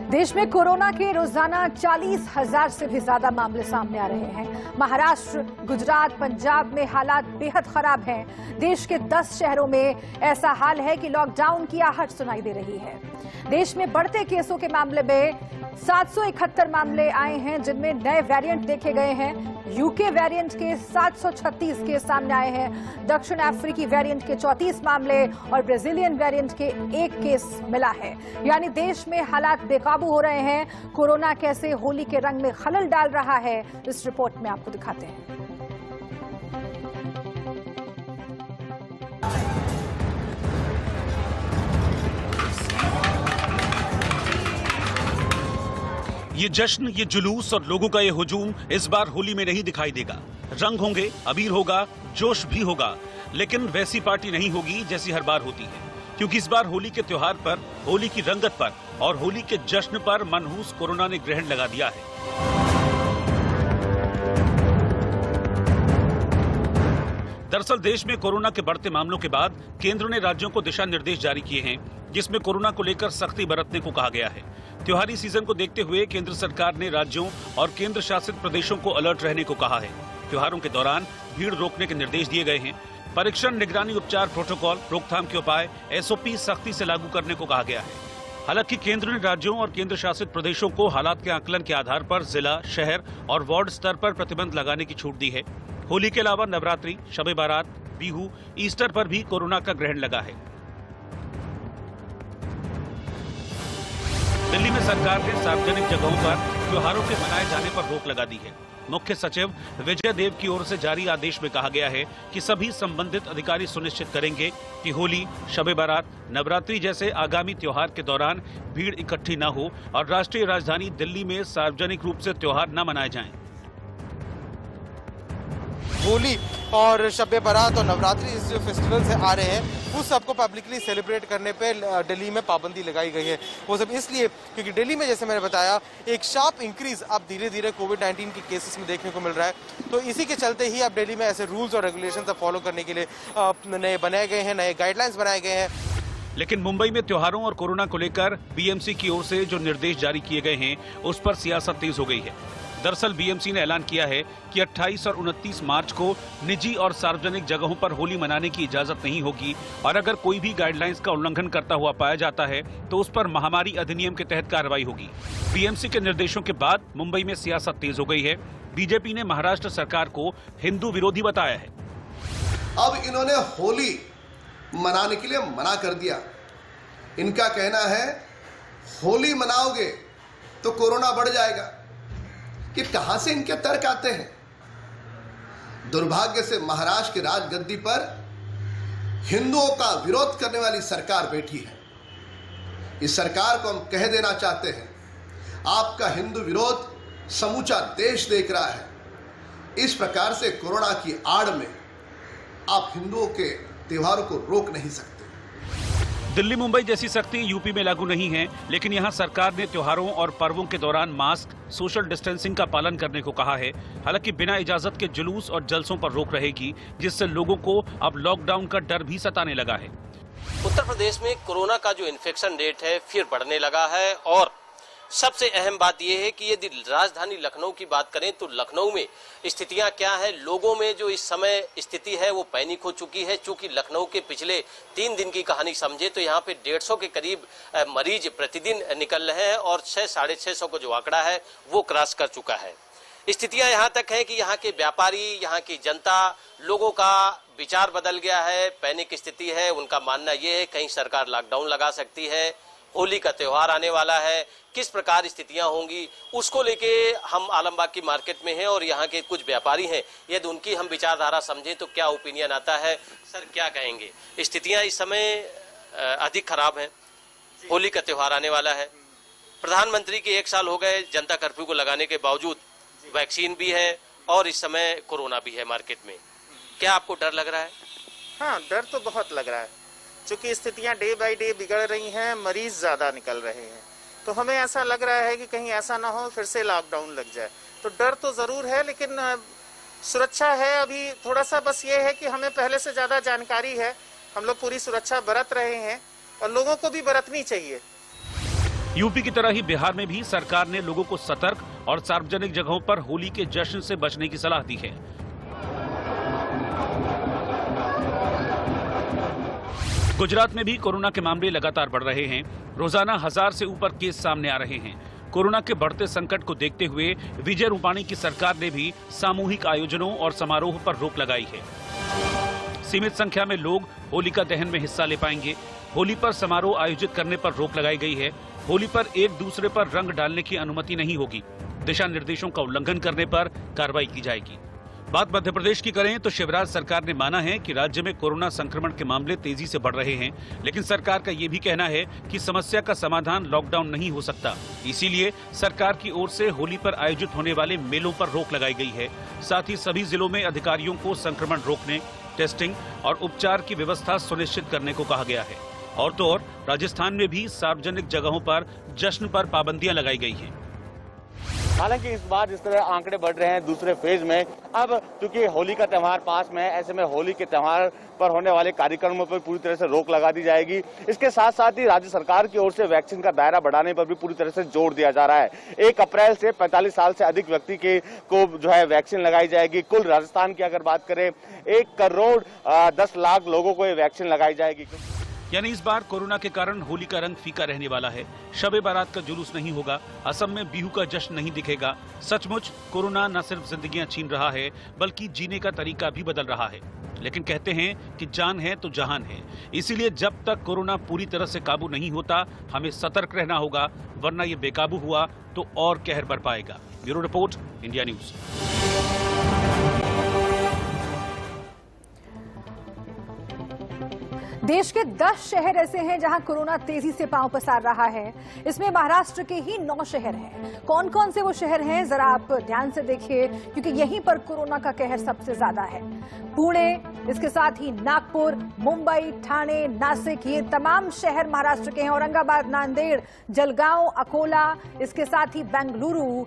देश में कोरोना के रोजाना 40,000 से भी ज्यादा मामले सामने आ रहे हैं। महाराष्ट्र, गुजरात, पंजाब में हालात बेहद खराब हैं। देश के 10 शहरों में ऐसा हाल है कि लॉकडाउन की आहट सुनाई दे रही है। देश में बढ़ते केसों के मामले में 771 मामले आए हैं, जिनमें नए वेरिएंट देखे गए हैं। यूके वेरिएंट के 736 केस सामने आए हैं। दक्षिण अफ्रीकी वेरिएंट के 34 मामले और ब्राजीलियन वेरिएंट के 1 केस मिला है। यानी देश में हालात बेकाबू हो रहे हैं। कोरोना कैसे होली के रंग में खलल डाल रहा है, इस रिपोर्ट में आपको दिखाते हैं। ये जश्न, ये जुलूस और लोगों का ये हुजूम इस बार होली में नहीं दिखाई देगा। रंग होंगे, अबीर होगा, जोश भी होगा, लेकिन वैसी पार्टी नहीं होगी जैसी हर बार होती है। क्योंकि इस बार होली के त्योहार पर, होली की रंगत पर और होली के जश्न पर मनहूस कोरोना ने ग्रहण लगा दिया है। दरअसल देश में कोरोना के बढ़ते मामलों के बाद केंद्र ने राज्यों को दिशा निर्देश जारी किए हैं, जिसमें कोरोना को लेकर सख्ती बरतने को कहा गया है। त्योहारी सीजन को देखते हुए केंद्र सरकार ने राज्यों और केंद्र शासित प्रदेशों को अलर्ट रहने को कहा है। त्योहारों के दौरान भीड़ रोकने के निर्देश दिए गए हैं। परीक्षण, निगरानी, उपचार प्रोटोकॉल, रोकथाम के उपाय, SOP सख्ती से लागू करने को कहा गया है। हालांकि केंद्र ने राज्यों और केंद्र शासित प्रदेशों को हालात के आकलन के आधार पर जिला, शहर और वार्ड स्तर पर प्रतिबंध लगाने की छूट दी है। होली के अलावा नवरात्रि, शब ए बारात, बिहू, ईस्टर पर भी कोरोना का ग्रहण लगा है। दिल्ली में सरकार ने सार्वजनिक जगहों पर त्योहारों के मनाए जाने पर रोक लगा दी है। मुख्य सचिव विजय देव की ओर से जारी आदेश में कहा गया है कि सभी संबंधित अधिकारी सुनिश्चित करेंगे कि होली, शब ए बारात, नवरात्रि जैसे आगामी त्योहार के दौरान भीड़ इकट्ठी न हो और राष्ट्रीय राजधानी दिल्ली में सार्वजनिक रूप से त्योहार न मनाए जाएं। होली और शब बारात और नवरात्रि जो फेस्टिवल्स आ रहे हैं, उस सबको पब्लिकली सेलिब्रेट करने पे दिल्ली में पाबंदी लगाई गई है। वो सब इसलिए क्योंकि दिल्ली में, जैसे मैंने बताया, एक शार्प इंक्रीज अब धीरे धीरे कोविड-19 के केसेस में देखने को मिल रहा है। तो इसी के चलते ही अब दिल्ली में ऐसे रूल्स और रेगुलेशंस फॉलो करने के लिए नए बनाए गए हैं, नए गाइडलाइंस बनाए गए हैं। लेकिन मुंबई में त्योहारों और कोरोना को लेकर BMC की ओर से जो निर्देश जारी किए गए हैं, उस पर सियासत तेज हो गई है। दरअसल BMC ने ऐलान किया है कि 28 और 29 मार्च को निजी और सार्वजनिक जगहों पर होली मनाने की इजाजत नहीं होगी और अगर कोई भी गाइडलाइंस का उल्लंघन करता हुआ पाया जाता है तो उस पर महामारी अधिनियम के तहत कार्रवाई होगी। BMC के निर्देशों के बाद मुंबई में सियासत तेज हो गई है। बीजेपी ने महाराष्ट्र सरकार को हिंदू विरोधी बताया है। अब इन्होंने होली मनाने के लिए मना कर दिया। इनका कहना है होली मनाओगे तो कोरोना बढ़ जाएगा। कि कहां से इनके तर्क आते हैं। दुर्भाग्य से महाराष्ट्र की राजगद्दी पर हिंदुओं का विरोध करने वाली सरकार बैठी है। इस सरकार को हम कह देना चाहते हैं, आपका हिंदू विरोध समूचा देश देख रहा है। इस प्रकार से कोरोना की आड़ में आप हिंदुओं के त्योहारों को रोक नहीं सकते। दिल्ली, मुंबई जैसी सख्ती यूपी में लागू नहीं है, लेकिन यहां सरकार ने त्योहारों और पर्वों के दौरान मास्क, सोशल डिस्टेंसिंग का पालन करने को कहा है। हालांकि बिना इजाजत के जुलूस और जलसों पर रोक रहेगी, जिससे लोगों को अब लॉकडाउन का डर भी सताने लगा है। उत्तर प्रदेश में कोरोना का जो इन्फेक्शन रेट है फिर बढ़ने लगा है और सबसे अहम बात यह है कि यदि राजधानी लखनऊ की बात करें तो लखनऊ में स्थितियां क्या है। लोगों में जो इस समय स्थिति है वो पैनिक हो चुकी है। चूंकि लखनऊ के पिछले 3 दिन की कहानी समझे तो यहाँ पे 150 के करीब मरीज प्रतिदिन निकल रहे हैं और 600-650 का जो आंकड़ा है वो क्रॉस कर चुका है। स्थितियां यहाँ तक है कि यहाँ के व्यापारी, यहाँ की जनता, लोगों का विचार बदल गया है, पैनिक स्थिति है। उनका मानना यह है कहीं सरकार लॉकडाउन लगा सकती है, होली का त्योहार आने वाला है, किस प्रकार स्थितियां होंगी उसको लेके हम आलमबाग की मार्केट में हैं और यहाँ के कुछ व्यापारी हैं। यदि उनकी हम विचारधारा समझें तो क्या ओपिनियन आता है, सर क्या कहेंगे? स्थितियां इस समय अधिक खराब हैं, होली का त्योहार आने वाला है, प्रधानमंत्री के 1 साल हो गए जनता कर्फ्यू को लगाने के बावजूद, वैक्सीन भी है और इस समय कोरोना भी है मार्केट में। क्या आपको डर लग रहा है? हाँ, डर तो बहुत लग रहा है। चूंकि स्थितियां डे बाय डे बिगड़ रही हैं, मरीज ज्यादा निकल रहे हैं, तो हमें ऐसा लग रहा है कि कहीं ऐसा ना हो फिर से लॉकडाउन लग जाए। तो डर तो जरूर है, लेकिन सुरक्षा है अभी थोड़ा सा। बस ये है कि हमें पहले से ज्यादा जानकारी है, हम लोग पूरी सुरक्षा बरत रहे हैं और लोगों को भी बरतनी चाहिए। यूपी की तरह ही बिहार में भी सरकार ने लोगों को सतर्क और सार्वजनिक जगहों पर होली के जश्न से बचने की सलाह दी है। गुजरात में भी कोरोना के मामले लगातार बढ़ रहे हैं। रोजाना 1000 से ऊपर केस सामने आ रहे हैं। कोरोना के बढ़ते संकट को देखते हुए विजय रूपाणी की सरकार ने भी सामूहिक आयोजनों और समारोह पर रोक लगाई है। सीमित संख्या में लोग होलिका दहन में हिस्सा ले पाएंगे। होली पर समारोह आयोजित करने पर रोक लगाई गई है। होली पर एक दूसरे पर रंग डालने की अनुमति नहीं होगी। दिशा निर्देशों का उल्लंघन करने पर कार्रवाई की जाएगी। बात मध्य प्रदेश की करें तो शिवराज सरकार ने माना है कि राज्य में कोरोना संक्रमण के मामले तेजी से बढ़ रहे हैं, लेकिन सरकार का ये भी कहना है कि समस्या का समाधान लॉकडाउन नहीं हो सकता। इसीलिए सरकार की ओर से होली पर आयोजित होने वाले मेलों पर रोक लगाई गई है। साथ ही सभी जिलों में अधिकारियों को संक्रमण रोकने, टेस्टिंग और उपचार की व्यवस्था सुनिश्चित करने को कहा गया है। और तो और राजस्थान में भी सार्वजनिक जगहों पर जश्न पर पाबंदियां लगाई गई हैं। हालांकि इस बार जिस तरह आंकड़े बढ़ रहे हैं दूसरे फेज में, अब चूंकि होली का त्यौहार पास में है, ऐसे में होली के त्यौहार पर होने वाले कार्यक्रमों पर पूरी तरह से रोक लगा दी जाएगी। इसके साथ साथ ही राज्य सरकार की ओर से वैक्सीन का दायरा बढ़ाने पर भी पूरी तरह से जोर दिया जा रहा है। 1 अप्रैल से 45 साल से अधिक व्यक्ति को जो है वैक्सीन लगाई जाएगी। कुल राजस्थान की अगर बात करें 1 करोड़ 10 लाख लोगों को ये वैक्सीन लगाई जाएगी। यानी इस बार कोरोना के कारण होली का रंग फीका रहने वाला है। शबे बारात का जुलूस नहीं होगा। असम में बिहू का जश्न नहीं दिखेगा। सचमुच कोरोना न सिर्फ जिंदगियां छीन रहा है, बल्कि जीने का तरीका भी बदल रहा है। लेकिन कहते हैं कि जान है तो जहान है। इसीलिए जब तक कोरोना पूरी तरह से काबू नहीं होता, हमें सतर्क रहना होगा, वरना ये बेकाबू हुआ तो और कहर बरपाएगा। Bureau report, India news. देश के 10 शहर ऐसे हैं जहां कोरोना तेजी से पांव पसार रहा है। इसमें महाराष्ट्र के ही 9 शहर हैं। कौन कौन से वो शहर हैं, जरा आप ध्यान से देखिए, क्योंकि यहीं पर कोरोना का कहर सबसे ज्यादा है। पुणे, इसके साथ ही नागपुर, मुंबई, ठाणे, नासिक, ये तमाम शहर महाराष्ट्र के हैं। औरंगाबाद, नांदेड़, जलगांव, अकोला, इसके साथ ही बेंगलुरु।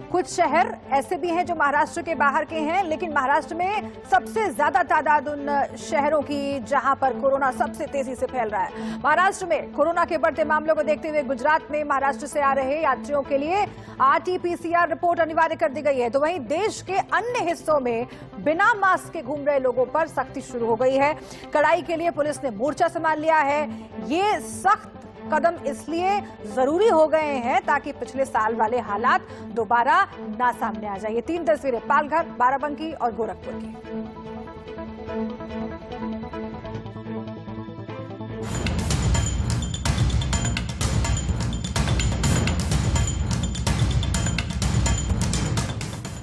कुछ शहर ऐसे भी हैं जो महाराष्ट्र के बाहर के हैं, लेकिन महाराष्ट्र में सबसे ज्यादा तादाद उन शहरों की जहां पर कोरोना सबसे तेजी से फैल रहा है। महाराष्ट्र में कोरोना के बढ़ते मामलों को देखते हुए गुजरात में महाराष्ट्र से आ रहे यात्रियों के लिए RT-PCR रिपोर्ट अनिवार्य कर दी गई है। तो वहीं देश के अन्य हिस्सों में बिना मास्क के घूम रहे लोगों पर सख्ती शुरू हो गई है। कड़ाई के लिए पुलिस ने मोर्चा संभाल लिया है। ये सख्त कदम इसलिए जरूरी हो गए हैं ताकि पिछले साल वाले हालात दोबारा ना सामने आ जाए। ये 3 तस्वीरें पालघर, बाराबंकी और गोरखपुर की।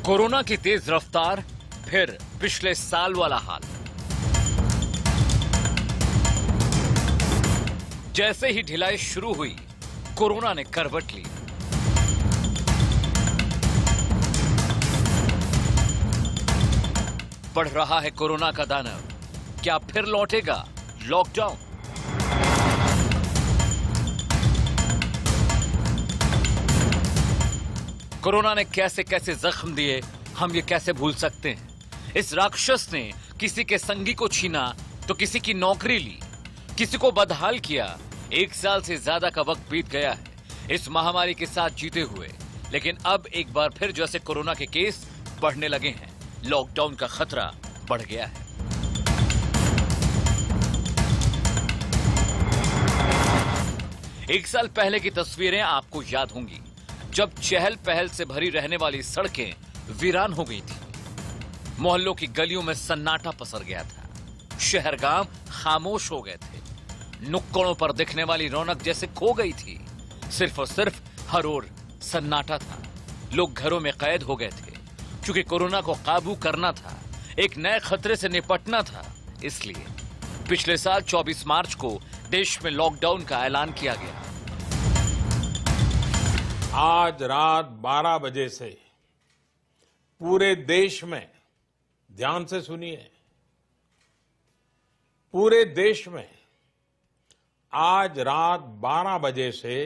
कोरोना की तेज रफ्तार, फिर पिछले साल वाला हाल। जैसे ही ढिलाई शुरू हुई, कोरोना ने करवट ली। बढ़ रहा है कोरोना का दानव। क्या फिर लौटेगा लॉकडाउन? कोरोना ने कैसे कैसे जख्म दिए, हम ये कैसे भूल सकते हैं। इस राक्षस ने किसी के संगी को छीना तो किसी की नौकरी ली, किसी को बदहाल किया। 1 साल से ज्यादा का वक्त बीत गया है इस महामारी के साथ जीते हुए, लेकिन अब एक बार फिर जैसे कोरोना के केस बढ़ने लगे हैं, लॉकडाउन का खतरा बढ़ गया है। एक साल पहले की तस्वीरें आपको याद होंगी, जब चहल पहल से भरी रहने वाली सड़कें वीरान हो गई थी। मोहल्लों की गलियों में सन्नाटा पसर गया था। शहर गांव खामोश हो गए थे। नुक्कड़ों पर दिखने वाली रौनक जैसे खो गई थी। सिर्फ और सिर्फ हर ओर सन्नाटा था। लोग घरों में कैद हो गए थे, क्योंकि कोरोना को काबू करना था, एक नए खतरे से निपटना था। इसलिए पिछले साल 24 मार्च को देश में लॉकडाउन का ऐलान किया गया। आज रात 12 बजे से पूरे देश में, ध्यान से सुनिए, पूरे देश में आज रात 12 बजे से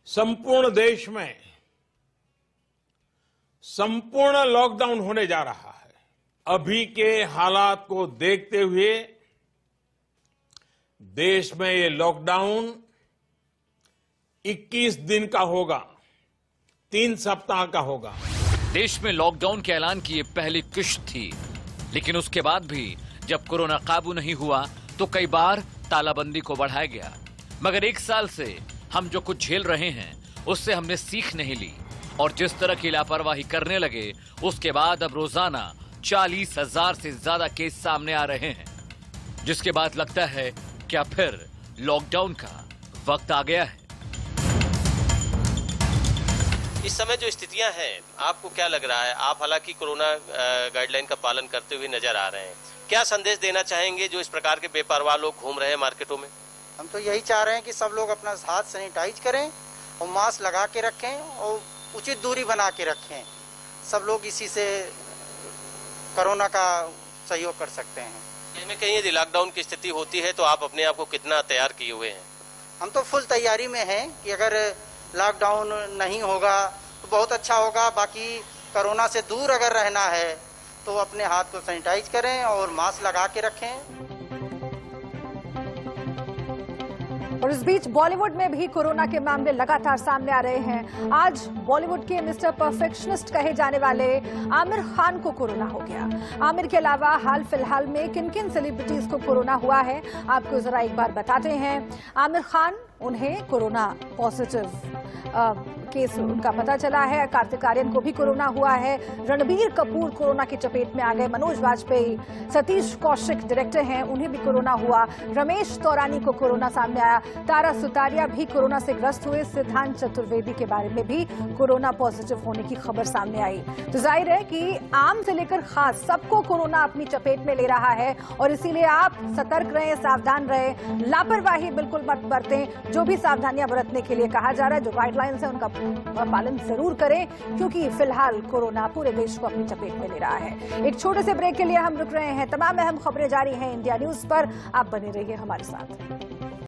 संपूर्ण देश में संपूर्ण लॉकडाउन होने जा रहा है। अभी के हालात को देखते हुए देश में ये लॉकडाउन 21 दिन का होगा, 3 सप्ताह का होगा। देश में लॉकडाउन के ऐलान की ये पहली किश्त थी, लेकिन उसके बाद भी जब कोरोना काबू नहीं हुआ तो कई बार तालाबंदी को बढ़ाया गया। मगर 1 साल से हम जो कुछ झेल रहे हैं उससे हमने सीख नहीं ली और जिस तरह की लापरवाही करने लगे उसके बाद अब रोजाना 40,000 से ज्यादा केस सामने आ रहे हैं, जिसके बाद लगता है क्या फिर लॉकडाउन का वक्त आ गया है। इस समय जो स्थितियां हैं, आपको क्या लग रहा है? आप हालांकि कोरोना गाइडलाइन का पालन करते हुए नजर आ रहे हैं, क्या संदेश देना चाहेंगे जो इस प्रकार के बेपरवाह लोग घूम रहे हैं मार्केटों में? हम तो यही चाह रहे हैं कि सब लोग अपना हाथ सैनिटाइज करें और मास्क लगा के रखें और उचित दूरी बना के रखें। सब लोग इसी से कोरोना का सहयोग कर सकते हैं। कहीं में कहीं यदि लॉकडाउन की स्थिति होती है तो आप अपने आप को कितना तैयार किए हुए हैं? हम तो फुल तैयारी में हैं कि अगर लॉकडाउन नहीं होगा तो बहुत अच्छा होगा। बाकी कोरोना से दूर अगर रहना है तो अपने हाथ को सैनिटाइज करें और मास्क लगा के रखें। और इस बीच बॉलीवुड में भी कोरोना के मामले लगातार सामने आ रहे हैं। आज बॉलीवुड के मिस्टर परफेक्शनिस्ट कहे जाने वाले आमिर खान को कोरोना हो गया। आमिर के अलावा हाल फिलहाल में किन किन सेलिब्रिटीज को कोरोना हुआ है, आपको जरा एक बार बताते हैं। आमिर खान, उन्हें कोरोना पॉजिटिव केस उनका पता चला है। कार्तिक आर्यन को भी कोरोना हुआ है। रणबीर कपूर कोरोना की चपेट में आ गए। मनोज वाजपेयी, सतीश कौशिक डायरेक्टर हैं, उन्हें भी कोरोना हुआ। रमेश तौरानी को कोरोना सामने आया। तारा सुतारिया भी कोरोना से ग्रस्त हुए। सिद्धांत चतुर्वेदी के बारे में भी कोरोना पॉजिटिव होने की खबर सामने आई। तो जाहिर है कि आम से लेकर खास सबको कोरोना अपनी चपेट में ले रहा है और इसीलिए आप सतर्क रहें, सावधान रहें, लापरवाही बिल्कुल मत बरतें। जो भी सावधानियां बरतने के लिए कहा जा रहा है, जो गाइडलाइंस है उनका पालन जरूर करें, क्योंकि फिलहाल कोरोना पूरे देश को अपनी चपेट में ले रहा है। एक छोटे से ब्रेक के लिए हम रुक रहे हैं। तमाम अहम खबरें जारी हैं इंडिया न्यूज पर, आप बने रहिए हमारे साथ।